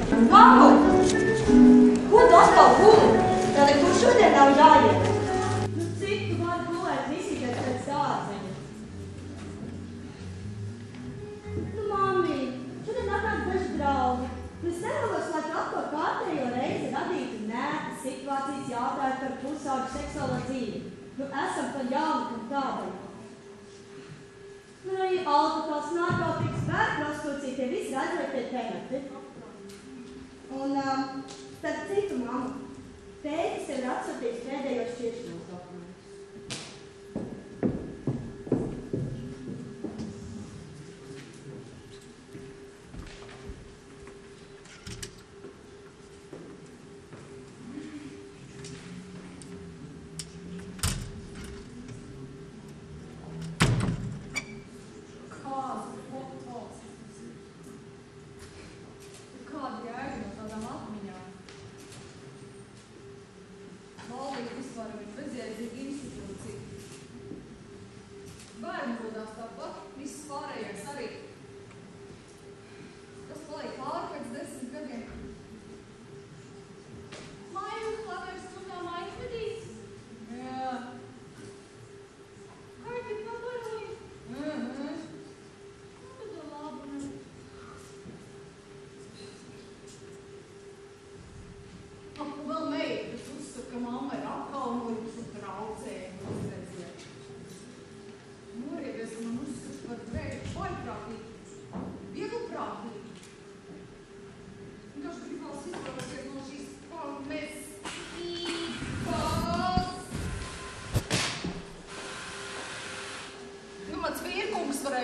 Mammu! Ko tu atkal guli? Tad nekur šodien nav jāiet. Nu, cik tu vari gulēt visīgais pēc dārzeņa? Nu, mammi, šodien atnāk daži draugi. Es nevēlos, lai tu atkal kārtējo reizi radītu nētas situācijas jautājumu par pusauģu seksuālo dzīvi. Nu, esam pa jaunu kam tādai. Nu, arī alkohols, narkotikas, bērnu prostitūcija, tie visi aizliegtie temati. Un, starp citu, mamma, tētis tev ir atsūtījis pēdējos šķiršanās dokumentus.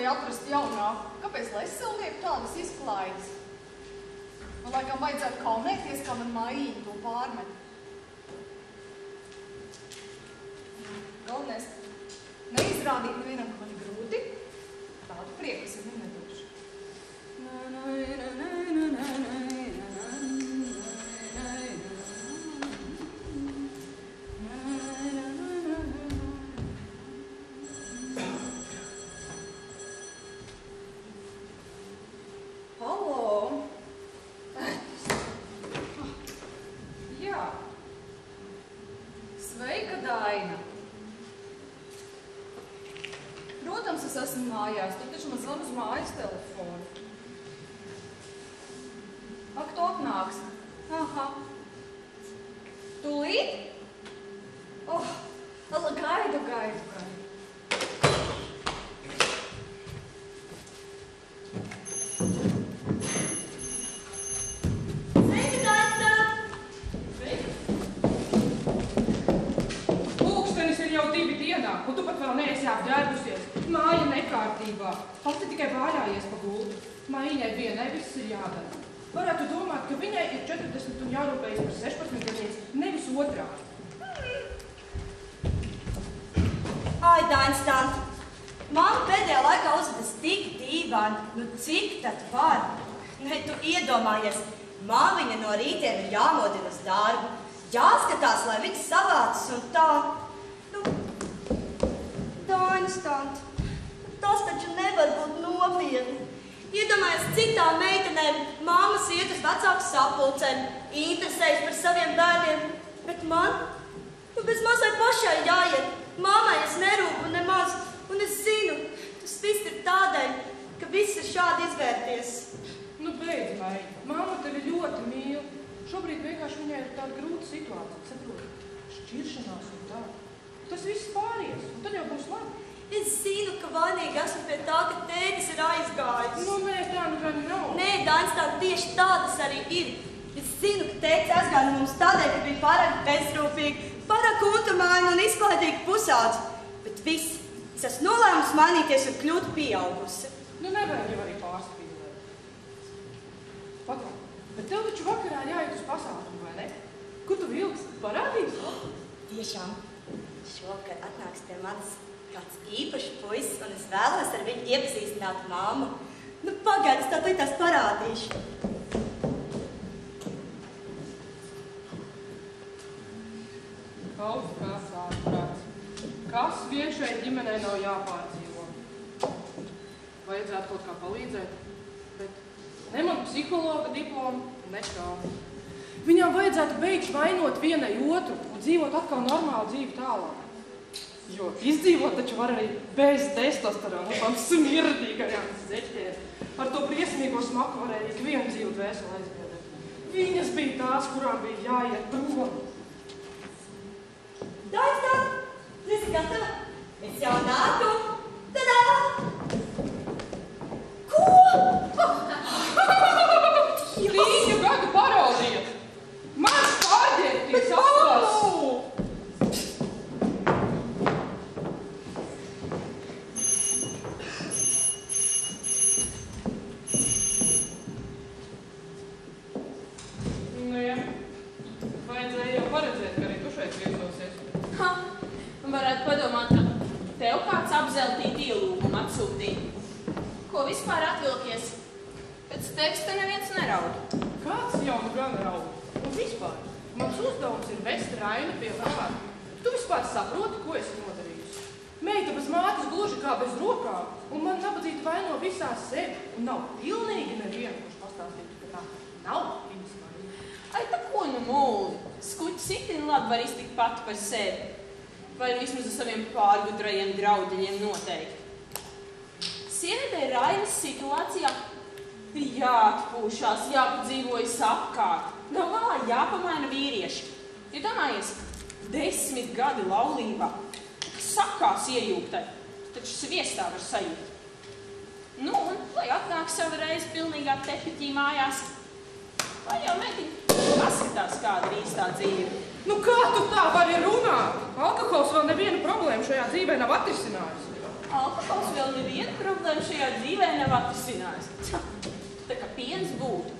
Atrast jaunāku. Kāpēc lai es sev lieku tādas izklaides? Man laikam vajadzētu kaunēties, kā man mājiņa to pārmet. Galvenais, neizrādīt nevienam, ka man ir grūti. Tādu prieku es viņam nedošu. Mājās, tu taču man zvanu uz mājas telefonu. Ak, tu atnāks. Aha. Tūlīt? Oh, gaidu. Sveika, Dārsta! Sveika! Pulkstenis ir jau 2 dienā, un tu pat vēl neesi apģērbusies. Māja nekārtībā. Pati tikai vājājies pa gultu. Mājiņai vienai viss ir jādara. Varētu domāt, ka viņai ir 40 un jārūpējas par 16 gadiem, nevis otrādi. Ai, Dainstant, mamma pēdējā laikā uzvedas tik dīvaini. Nu, cik tad var? Ne, tu iedomājies, māmiņa no rītiem ir jāmodina uz darbu, jāskatās, lai viss savācis un tā. Nu, Dainstant. Tas taču nevar būt nopietni. Iedomājies, citām meitenēm māmas iet uz vecāku sapulcēm, interesējas par saviem bērniem, bet man, nu bez mazai pašai jāiet. Māmai es nerūpu nemaz, un es zinu, tas viss ir tādēļ, ka viss ir šādi izvērties. Nu, beidz, Maija. Mamma tevi ļoti mīl. Šobrīd vienkārši viņai ir tāda grūta situācija, saproti, šķiršanās un tā. Tas viss pāries, un tad jau būs labi. Es zinu, ka vainīgi esmu pie tā, ka tētis ir aizgājis. Nu, nē, tā nu gan nav. Nē, Dainstant, tieši tādas arī ir. Es zinu, ka tētis aizgāja no mums tādēļ, ka bija pārāk bezrūpīgi, pārāk kuntumaini un izklaidīgi pusaudzis. Bet viss, es esmu nolēmusi mainīties un kļūt pieaugusi. Nu, nevajag jau arī pārspīlēt. Paklā, bet tev taču vakarā jāiet uz pasākumu, vai ne? Kur tu vilksi? Parādīsi? Tiešām, šovakar atnāks pie manis kāds īpašs puisis, un es vēlos ar viņu iepazīstināt mammu. Nu, pagaid, es tev tās parādīšu. Kaut kas ārprāts. Kas vien šeit ģimenei nav jāpārdzīvo? Vajadzētu kaut kā palīdzēt, bet ne man psihologa diplomu, nekā. Viņām vajadzētu beigt vainot vienai otru un dzīvot atkal normālu dzīvi tālāk. Jo izdzīvot taču var arī bez testosterona un tam smirdīgajām zeķiem. Ar to briesmīgo smaku varēja ikvienu dzīvu dvēseli aizbiedēt. Viņas bija tās, kurām bija jāiet prom. Daista, tu esi gatava? Es jau nāku. Tadā! Ko? Trīņu gadu parodija! Mans pārģērbties atlas! Nu jā, vajadzēja jau paredzēt, ka arī tu šeit viesosies. Ha, varētu padomāt, ka tev kāds apzeltīt ielūgumu atsūtīt. Ko vispār atvilkies? Pēc teksta neviens neraud. Kāds jau nu gan raud? Un vispār, mans uzdevums ir vest Raini pie vārda. Tu vispār saproti, ko esi nodarījusi. Meita bez mātes gluži kā bez rokām, un man nabadzīti vaino visās sevi, un nav pilnīgi nevienu, kurš pastāstītu, ka tā nav viņas vaina. Ai, tā ko nu mūli? Skuķi sitin labi var iztikt pati par sevi. Vai vismaz uz saviem pārgudrajiem draudiņiem noteikti. Sievietei Rainas situācijā ir jāatpūšās, jāpadzīvojas apkārt. Galvā jāpamaina vīrieši. Ja domājies, 10 gadi laulībā, kas sakās iejūgtai, taču sviestā var sajūt. Nu, un lai atnāk savu reizi pilnīgā tepiķī mājās, lai jau meitiņi paskatās, kāda ir īstā dzīve. Nu kā tu tā vari runāt? Alkohols vēl nevienu problēmu šajā dzīvē nav atrisinājis. Alkohols vēl nevienu problēmu šajā dzīvē nav atrisinājis. Tā kā piens būtu.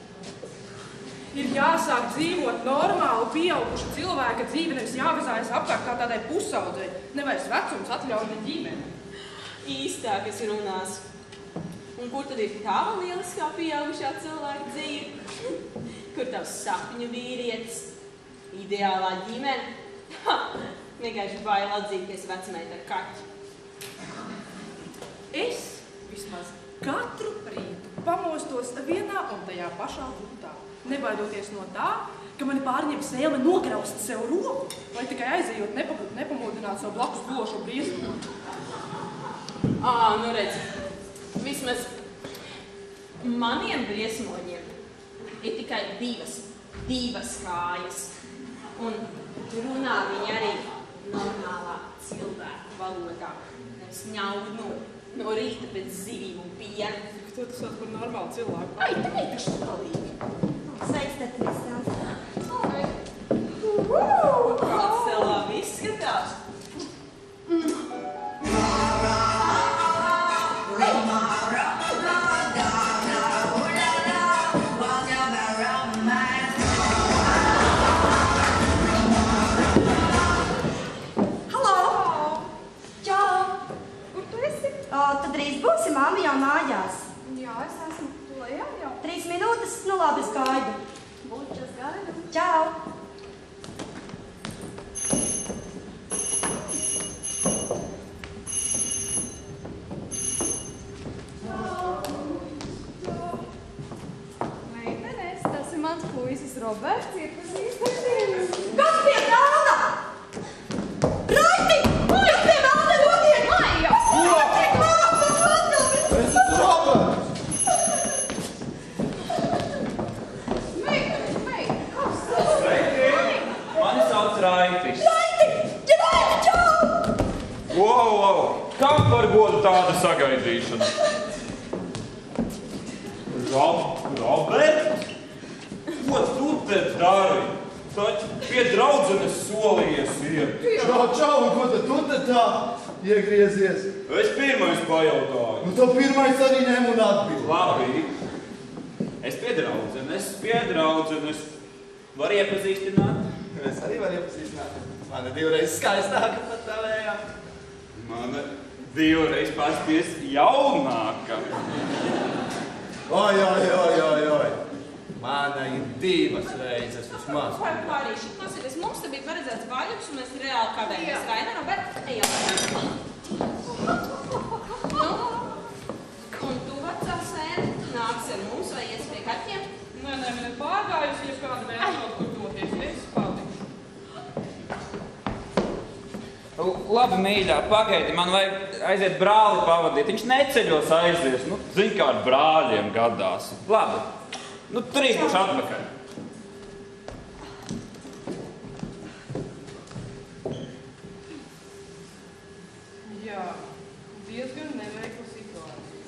Ir jāsāk dzīvot normālu pieaugušu cilvēka dzīvi, nevis jāvezājas apkārt kā tādai pusaudzei, nevairs vecums atļauj ne ģimeni. Īstākas runās. Un kur tad ir tava lieliskā pieaugušā cilvēka dzīve? Kur tavs sapņu vīrietis? Ideālā ģimene? Ha! Vienkārši bail atzīties vecmeita ar kaķi. Es vismaz katru rītu pamostos vienā un tajā pašā gultā, nebaidoties no tā, ka mani pārņem sēle nograust sev roku, lai tikai aizejot nepamodināt savu blakus gulošo briesmu. Nu redz, vismaz maniem briesmoņiem ir tikai divas kājas. Un runā viņi arī normālā cilvēku valodā. Nevis ņaud no rīta pēc zivīm un piena. To tu sauc par normālu cilvēku. Ai, tā ir taču stalīgi. Sveiks, te Kristās. Kāds tev labi izskatās? Tad drīz būsi, mamma jau mājās. Jā, es esmu lejā jau. 3 minūtes, nu labi, es gaidu. Būtu tas gaidu. Čau! Meitenes, tas ir mans puisis Roberts, iepazīstamies. Kas pie velna? Raiti! Kas pie velna notiek? Maija! Es esmu Roberts! Meita, kas? Sveiki! Mani sauc Raitis. Raiti! Čau! Wow! Kam par godu tāda sagaidīšana? Robert? Ko tu te dari? Taču pie draudzenes solījies iet. Čau, ko tad tu te tā iegriezies? Es pirmais pajautāju. Nu, to pirmais arī ņem un atbild. Labi. Es pie draudzenes. Var iepazīstināt? Es arī varu iepazīstināt. Mana divreiz skaistāka pat tavējā. Mana divreiz pasties jaunāka. Oi. Mana ir 2 reizes vismaz. Pārīši, klausieties, mums te bija paredzēts vaļuks, un mēs reāli kavējamies. Raina, Robert, ejam. Nu, un tu, vecā sēne, nāks ar mums vai ies pie kaķiem? Nē, man ir pārgājuši labi, mīļā, pagaidi, man vajag aiziet brāli pavadīt. Viņš neceļos aizies. Nu, zin kā ar brāļiem gadās. Labi, nu, trīs būšu atpakaļ. Jā, diezgan neveikla situācija.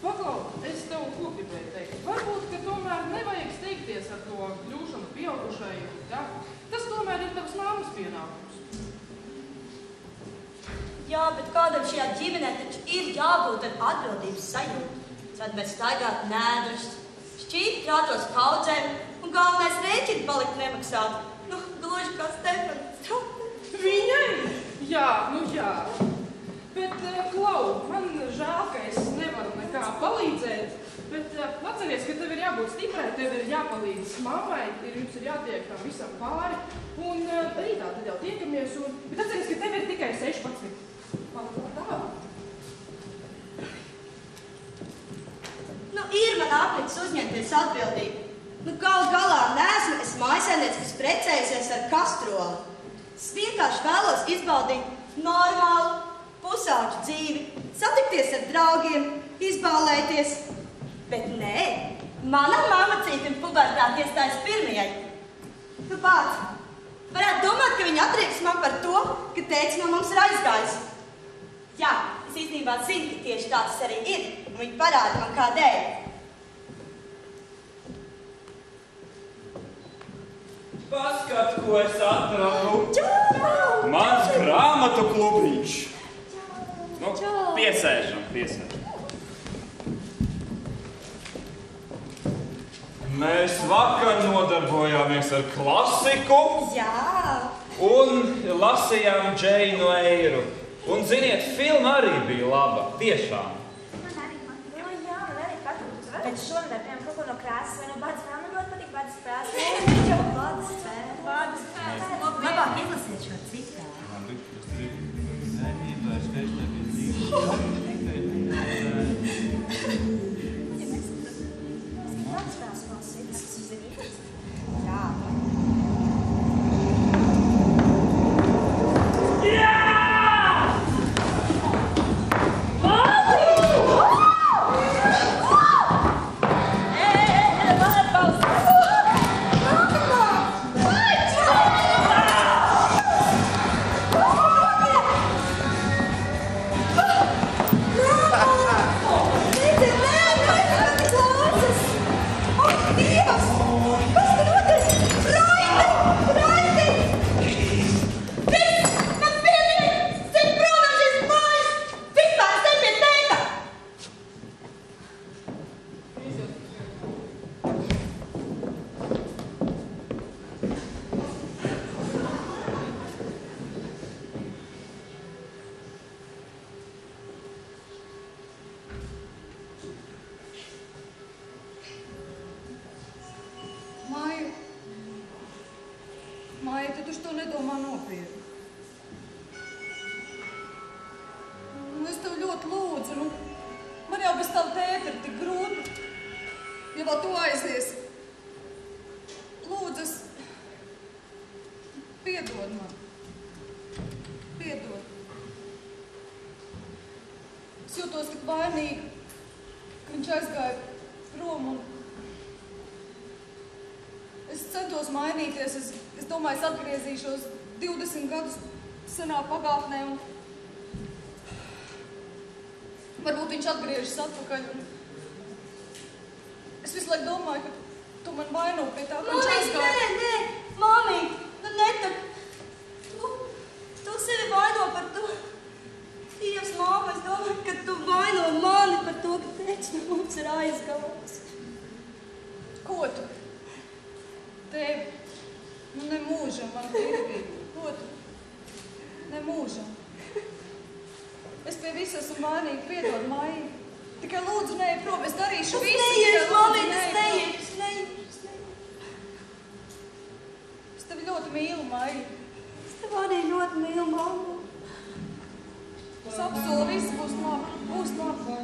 Paklau, es tev ko gribēju teikt. Varbūt, ka tomēr nevajag steigties ar to kļūšanu pieaugušai. Ja? Tas tomēr ir tavs māmas pienākums. Jā, bet kādam šajā ģimenē taču ir jābūt ar atbildības sajūtu. Tad mēs staigāt nēdrust, šķīt krātos paudzēm un galvenais rēķini palikt nemaksāt. Nu, gluži kā Stefans. Viņai? Jā, nu jā. Bet, Klau, man žēl, ka es nevaru nekā palīdzēt. Bet atceries, ka tev ir jābūt stiprai, tev ir jāpalīdz mammai, jums ir jātiek tam visam pāri. Un rītā tad jau tiekamies. Bet atceries, ka tev ir tikai 16. Tā. Nu, ir man apnicis uzņemties atbildību. Nu, galu galā neesmu es mājasēniece, kas precējusies ar kastroli. Es vienkārši vēlos izbaudīt normālu pusauģu dzīvi, satikties ar draugiem, izbālēties. Bet nē, mana mamacīte un pubertāte iestājas pirmajai. Tu pats varētu domāt, ka viņa atrieks man par to, ka tētis no mums ir aizgājis. Jā, es īstenībā zinu, ka tieši tāds arī ir, un viņa parāda man kādēļ. Paskat, ko es atradu. Mans grāmatu klubiņš. Nu, piesēžam. Mēs vakar nodarbojāmies ar klasiku. Jā. Un lasījām Džeinu Eiru. Un, ziniet, filma arī bija laba. Tiešām. Man arī patīk. Bet šonadēļ, piemēram, kaut ko no krāsas vai no bādas vēl man ļoti patīk bādas krāsas. Bādas krāsas. Labāk izlasiet šo citātu. Māja, tad uz to nedomā nopietni. Es tev ļoti lūdzu, man jau bez tava tēta ir tik grūti. Ja vēl tu aizies, lūdzu, piedod man. Piedod. Es jūtos tik vainīga, ka viņš aizgāja prom un es centos mainīties. Es domāju, es atgriezīšos 20 gadus senā pagātnē un varbūt viņš atgriežas atpakaļ. Es visu laiku domāju, ka tu man vaino pie tā, ka viņš aizgāja. Nē, māmīt, nu netak. Tu sevi vaino par to. Dievs, māma, es domāju, ka tu vaino mani par to, ka tētis no mums ir aizgājis. Ko tu? Tevi. Nu, ne mūžam, man tirpīgi. Ko tu? Ne mūžam. Es pie visu esmu vainīga, piedod, Maija. Tikai lūdzu, neej prom, es darīšu visu. Neies, mamīt, es neiešu. Es tevi ļoti mīlu, Maija. Es tev arī ļoti mīlu, mamma. Es apsolu, viss būs labi. Būs labi.